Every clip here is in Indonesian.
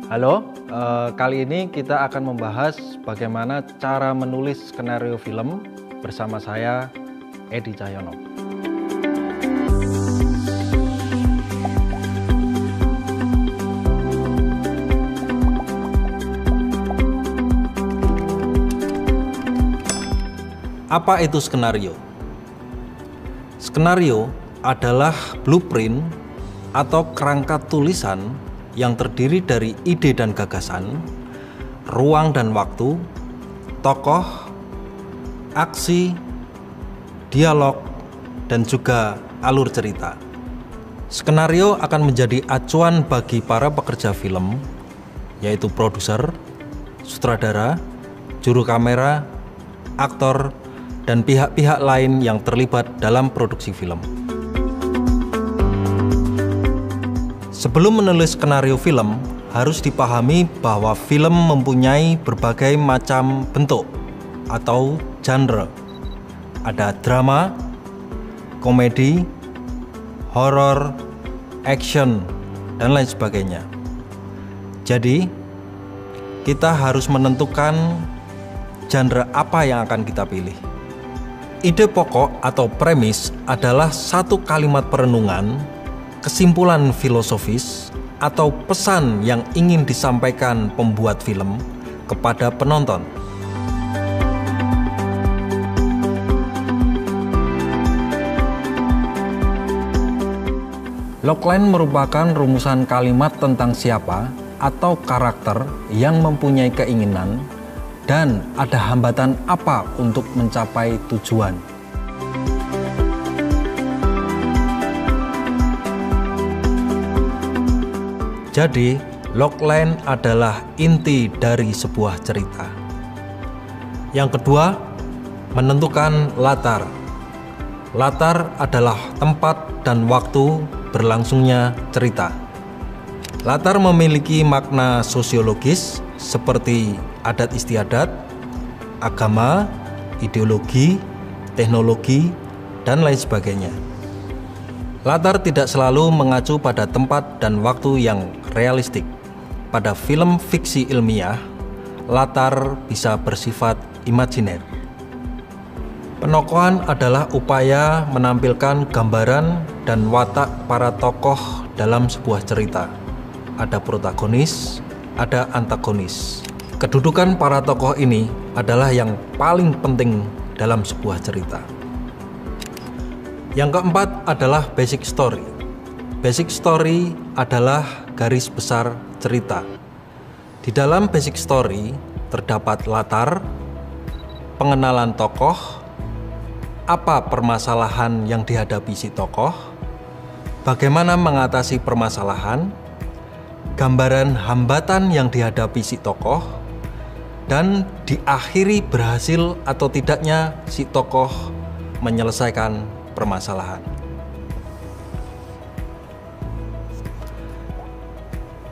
Halo, kali ini kita akan membahas bagaimana cara menulis skenario film bersama saya, Edi Cahyono. Apa itu skenario? Skenario adalah blueprint atau kerangka tulisan yang terdiri dari ide dan gagasan, ruang dan waktu, tokoh, aksi, dialog, dan juga alur cerita. Skenario akan menjadi acuan bagi para pekerja film, yaitu produser, sutradara, juru kamera, aktor, dan pihak-pihak lain yang terlibat dalam produksi film. Sebelum menulis skenario film, harus dipahami bahwa film mempunyai berbagai macam bentuk atau genre. Ada drama, komedi, horor, action, dan lain sebagainya. Jadi, kita harus menentukan genre apa yang akan kita pilih. Ide pokok atau premis adalah satu kalimat perenungan, kesimpulan filosofis, atau pesan yang ingin disampaikan pembuat film kepada penonton. Logline merupakan rumusan kalimat tentang siapa atau karakter yang mempunyai keinginan dan ada hambatan apa untuk mencapai tujuan. Jadi, logline adalah inti dari sebuah cerita. Yang kedua, menentukan latar. Latar adalah tempat dan waktu berlangsungnya cerita. Latar memiliki makna sosiologis seperti adat istiadat, agama, ideologi, teknologi, dan lain sebagainya. Latar tidak selalu mengacu pada tempat dan waktu yang realistik. Pada film fiksi ilmiah, latar bisa bersifat imajiner. Penokohan adalah upaya menampilkan gambaran dan watak para tokoh dalam sebuah cerita. Ada protagonis, ada antagonis. Kedudukan para tokoh ini adalah yang paling penting dalam sebuah cerita. Yang keempat adalah basic story. Basic story adalah garis besar cerita. Di dalam basic story terdapat latar, pengenalan tokoh, apa permasalahan yang dihadapi si tokoh, bagaimana mengatasi permasalahan, gambaran hambatan yang dihadapi si tokoh, dan diakhiri berhasil atau tidaknya si tokoh menyelesaikan permasalahan.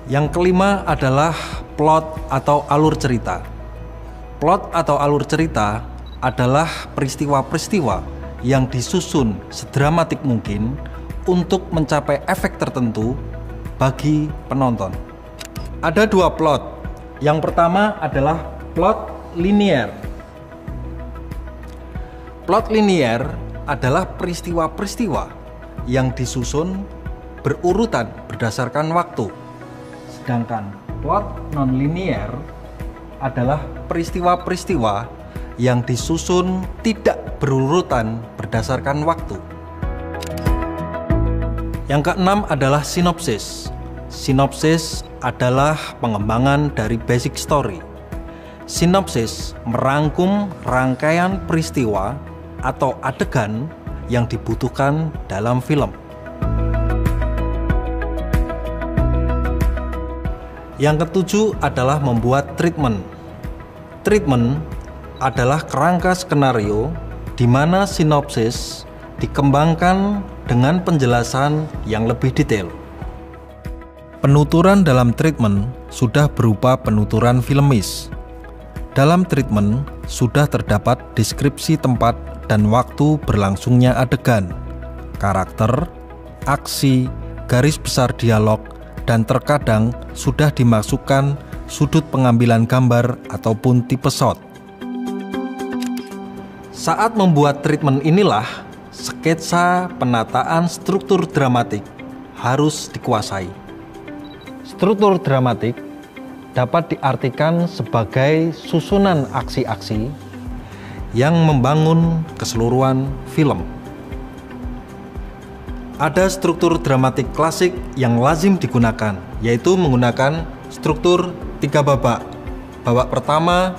Yang kelima adalah plot atau alur cerita. Plot atau alur cerita adalah peristiwa-peristiwa yang disusun sedramatik mungkin untuk mencapai efek tertentu bagi penonton. Ada dua plot. Yang pertama adalah plot linier. Plot linier adalah peristiwa-peristiwa yang disusun berurutan berdasarkan waktu. Sedangkan plot non-linier adalah peristiwa-peristiwa yang disusun tidak berurutan berdasarkan waktu. Yang keenam adalah sinopsis. Sinopsis adalah pengembangan dari basic story. Sinopsis merangkum rangkaian peristiwa atau adegan yang dibutuhkan dalam film. Yang ketujuh adalah membuat treatment. Treatment adalah kerangka skenario di mana sinopsis dikembangkan dengan penjelasan yang lebih detail. Penuturan dalam treatment sudah berupa penuturan filmis. Dalam treatment sudah terdapat deskripsi tempat dan waktu berlangsungnya adegan, karakter, aksi, garis besar dialog, dan terkadang sudah dimasukkan sudut pengambilan gambar ataupun tipe shot. Saat membuat treatment inilah, sketsa penataan struktur dramatik harus dikuasai. Struktur dramatik dapat diartikan sebagai susunan aksi-aksi yang membangun keseluruhan film. Ada struktur dramatik klasik yang lazim digunakan, yaitu menggunakan struktur 3 babak. Babak pertama,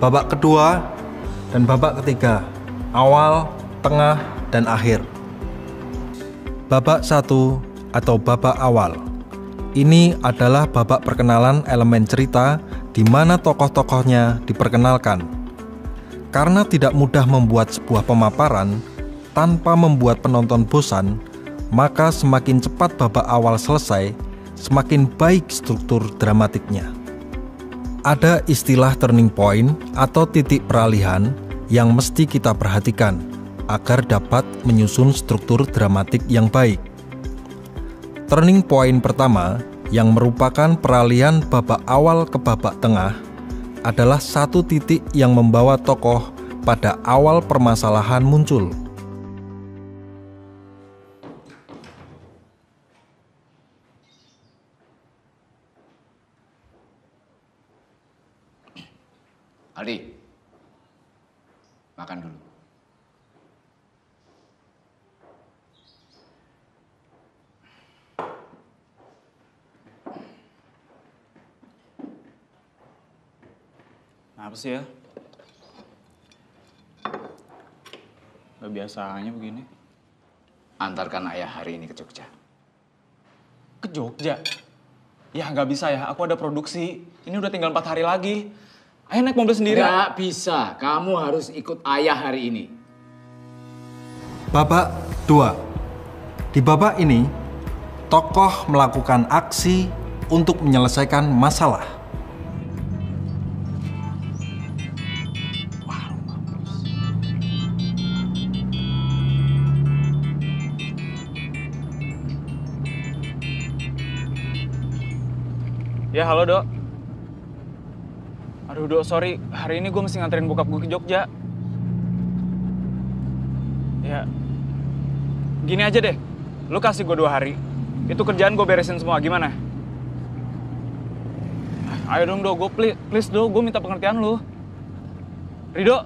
babak kedua, dan babak ketiga, awal, tengah, dan akhir. Babak 1 atau babak awal. Ini adalah babak perkenalan elemen cerita di mana tokoh-tokohnya diperkenalkan. Karena tidak mudah membuat sebuah pemaparan tanpa membuat penonton bosan, maka semakin cepat babak awal selesai, semakin baik struktur dramatiknya. Ada istilah turning point atau titik peralihan yang mesti kita perhatikan agar dapat menyusun struktur dramatik yang baik. Turning point pertama, yang merupakan peralihan babak awal ke babak tengah, adalah satu titik yang membawa tokoh pada awal permasalahan muncul. Aldi, makan dulu. Apa sih ya? Gak biasanya begini. Antarkan ayah hari ini ke Jogja. Ke Jogja? Ya nggak bisa ya, aku ada produksi. Ini udah tinggal 4 hari lagi. Ayo naik mobil sendiri. Nggak bisa, kamu harus ikut ayah hari ini. Babak 2. Di babak ini, tokoh melakukan aksi untuk menyelesaikan masalah. Ya halo Dok. Aduh Dok, sorry. Hari ini gue mesti nganterin bokap gue ke Jogja. Ya, gini aja deh. Lu kasih gue 2 hari. Itu kerjaan gue beresin semua, gimana? Ayo dong Dok, gue please Dok, gue minta pengertian lu. Ridho.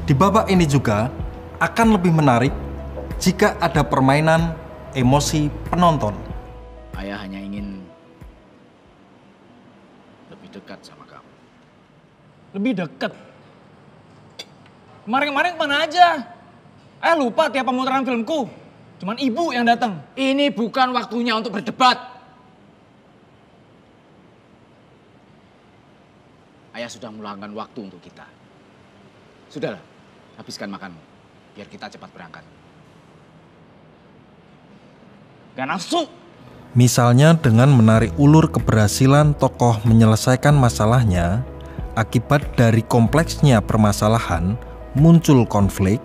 Di babak ini juga akan lebih menarik jika ada permainan emosi penonton. Ayah hanya ingin lebih dekat sama kamu. Lebih deket? Kemarin-kemarin kemana aja? Lupa tiap pemutaran filmku. Cuman ibu yang datang. Ini bukan waktunya untuk berdebat. Ayah sudah meluangkan waktu untuk kita. Sudahlah, habiskan makanmu. Biar kita cepat berangkat. Gak nafsu. Misalnya dengan menarik ulur keberhasilan tokoh menyelesaikan masalahnya, akibat dari kompleksnya permasalahan, muncul konflik,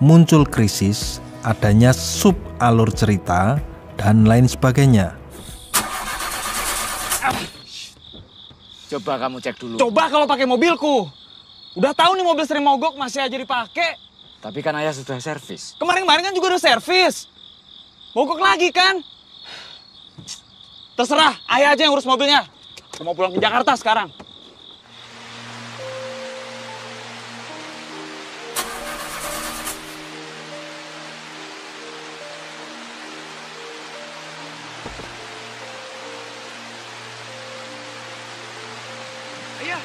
muncul krisis, adanya sub alur cerita, dan lain sebagainya. Coba kamu cek dulu. Coba kalau pakai mobilku. Udah tahu nih mobil sering mogok masih aja dipakai. Tapi kan ayah sudah servis. Kemarin-kemarin kan juga udah servis. Mogok lagi kan? Terserah, ayah aja yang urus mobilnya. Aku mau pulang ke Jakarta sekarang. Ayah.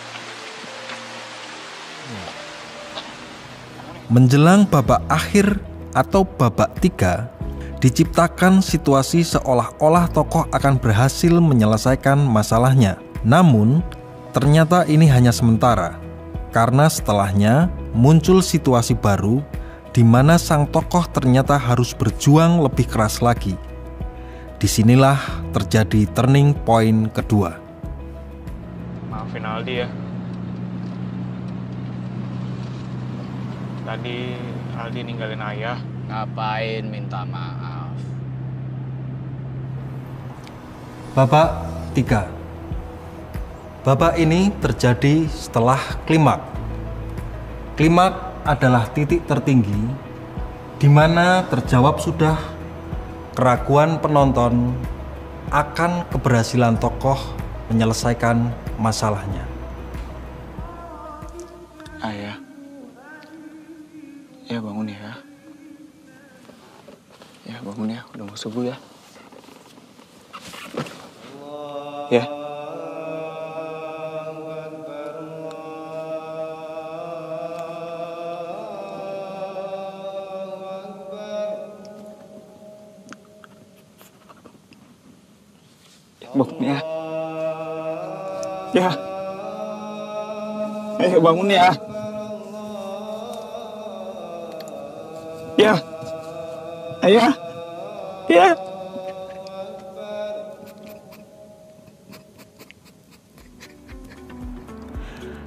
Menjelang babak akhir atau babak 3, diciptakan situasi seolah-olah tokoh akan berhasil menyelesaikan masalahnya. Namun, ternyata ini hanya sementara, karena setelahnya muncul situasi baru di mana sang tokoh ternyata harus berjuang lebih keras lagi. Disinilah terjadi turning point kedua. Maafin Aldi ya. Tadi Aldi ninggalin ayah. Ngapain minta maaf? Babak 3. Babak ini terjadi setelah klimaks. Klimaks adalah titik tertinggi di mana terjawab sudah keraguan penonton akan keberhasilan tokoh menyelesaikan masalahnya. Ayah, ya bangun ya. Ya bangun ya, udah mau subuh ya. Ya. Bangun ya. Ya. Ayo bangun ya. Ya. Ayah. Ya.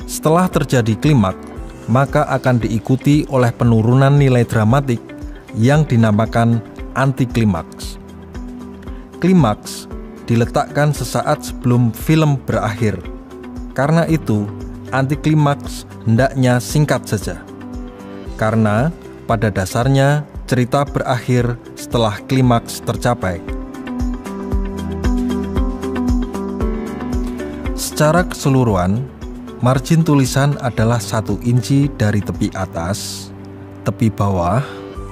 Setelah terjadi klimaks, maka akan diikuti oleh penurunan nilai dramatik yang dinamakan antiklimaks. Klimaks diletakkan sesaat sebelum film berakhir. Karena itu, antiklimaks hendaknya singkat saja. Karena pada dasarnya cerita berakhir setelah klimaks tercapai. Secara keseluruhan, margin tulisan adalah 1 inci dari tepi atas, tepi bawah,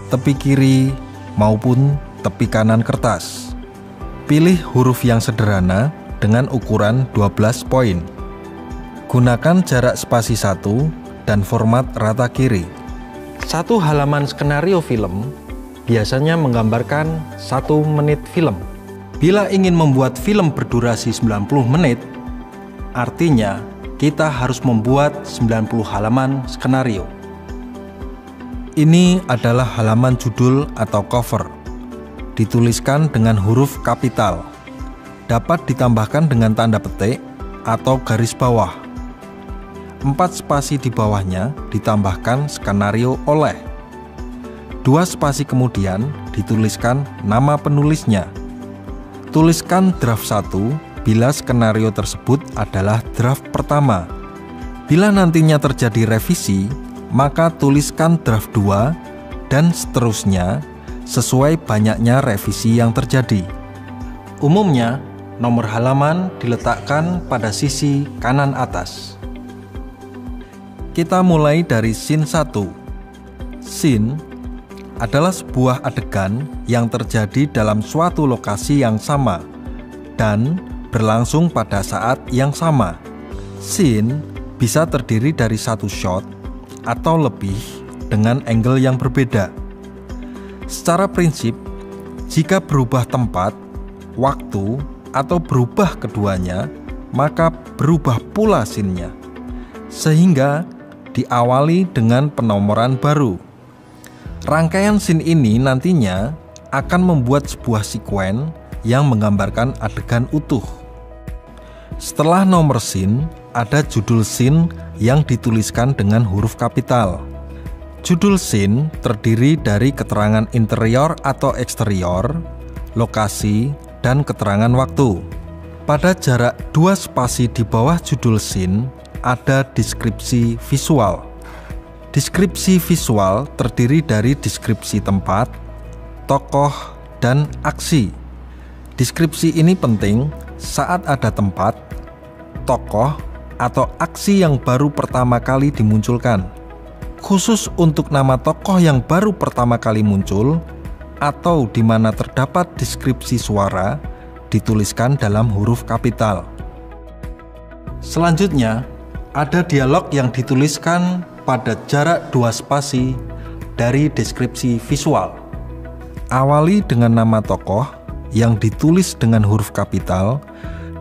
tepi kiri, maupun tepi kanan kertas. Pilih huruf yang sederhana dengan ukuran 12 poin. Gunakan jarak spasi 1 dan format rata kiri. 1 halaman skenario film biasanya menggambarkan 1 menit film. Bila ingin membuat film berdurasi 90 menit, artinya kita harus membuat 90 halaman skenario. Ini adalah halaman judul atau cover. Dituliskan dengan huruf kapital. Dapat ditambahkan dengan tanda petik atau garis bawah. 4 spasi di bawahnya ditambahkan skenario oleh. 2 spasi kemudian dituliskan nama penulisnya. Tuliskan draft 1 bila skenario tersebut adalah draft pertama. Bila nantinya terjadi revisi, maka tuliskan draft 2 dan seterusnya sesuai banyaknya revisi yang terjadi. Umumnya, nomor halaman diletakkan pada sisi kanan atas. Kita mulai dari scene 1. Scene adalah sebuah adegan yang terjadi dalam suatu lokasi yang sama dan berlangsung pada saat yang sama. Scene bisa terdiri dari 1 shot atau lebih dengan angle yang berbeda. Secara prinsip, jika berubah tempat, waktu, atau berubah keduanya, maka berubah pula scene-nya. Sehingga diawali dengan penomoran baru. Rangkaian scene ini nantinya akan membuat sebuah sekuen yang menggambarkan adegan utuh. Setelah nomor scene, ada judul scene yang dituliskan dengan huruf kapital. Judul scene terdiri dari keterangan interior atau eksterior, lokasi, dan keterangan waktu. Pada jarak 2 spasi di bawah judul scene, ada deskripsi visual. Deskripsi visual terdiri dari deskripsi tempat, tokoh, dan aksi. Deskripsi ini penting saat ada tempat, tokoh, atau aksi yang baru pertama kali dimunculkan. Khusus untuk nama tokoh yang baru pertama kali muncul atau di mana terdapat deskripsi suara dituliskan dalam huruf kapital. Selanjutnya, ada dialog yang dituliskan pada jarak 2 spasi dari deskripsi visual. Awali dengan nama tokoh yang ditulis dengan huruf kapital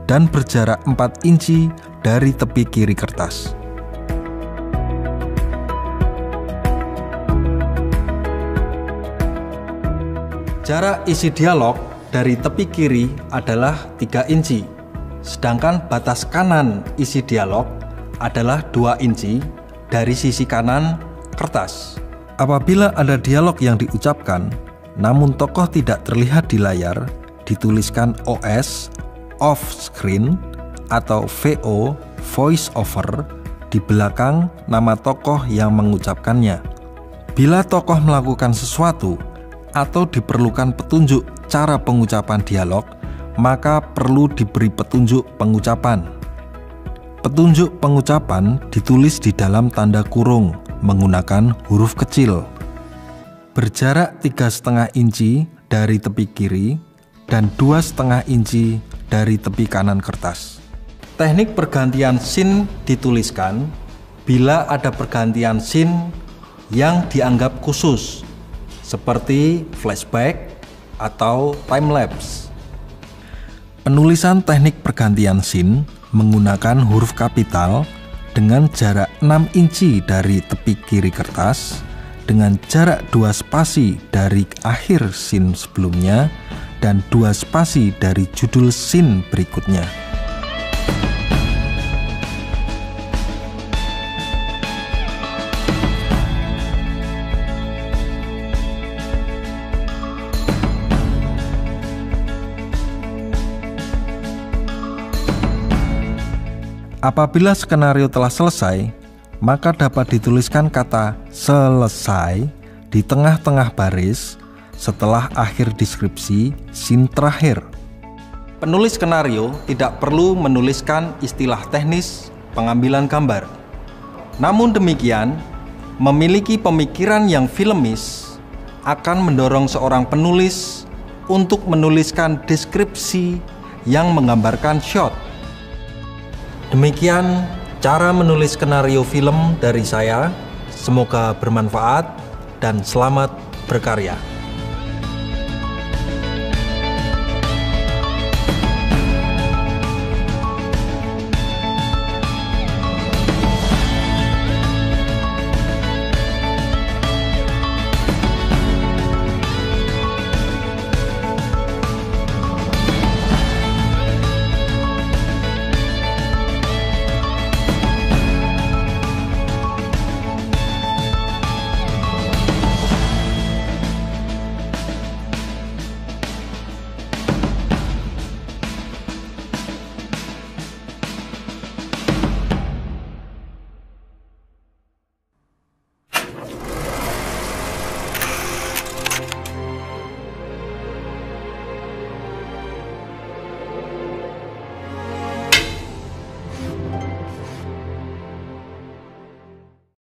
dan berjarak 4 inci dari tepi kiri kertas. Jarak isi dialog dari tepi kiri adalah 3 inci, sedangkan batas kanan isi dialog adalah 2 inci dari sisi kanan kertas. Apabila ada dialog yang diucapkan, namun tokoh tidak terlihat di layar, dituliskan OS, off screen, atau VO, voice over, di belakang nama tokoh yang mengucapkannya. Bila tokoh melakukan sesuatu atau diperlukan petunjuk cara pengucapan dialog, maka perlu diberi petunjuk pengucapan. Petunjuk pengucapan ditulis di dalam tanda kurung menggunakan huruf kecil. Berjarak 3,5 inci dari tepi kiri dan 2,5 inci dari tepi kanan kertas. Teknik pergantian scene dituliskan bila ada pergantian scene yang dianggap khusus, seperti flashback atau time-lapse. Penulisan teknik pergantian scene menggunakan huruf kapital dengan jarak 6 inci dari tepi kiri kertas, dengan jarak 2 spasi dari akhir scene sebelumnya dan 2 spasi dari judul scene berikutnya. Apabila skenario telah selesai, maka dapat dituliskan kata selesai di tengah-tengah baris setelah akhir deskripsi scene terakhir. Penulis skenario tidak perlu menuliskan istilah teknis pengambilan gambar. Namun demikian, memiliki pemikiran yang filmis akan mendorong seorang penulis untuk menuliskan deskripsi yang menggambarkan shot. Demikian cara menulis skenario film dari saya. Semoga bermanfaat dan selamat berkarya.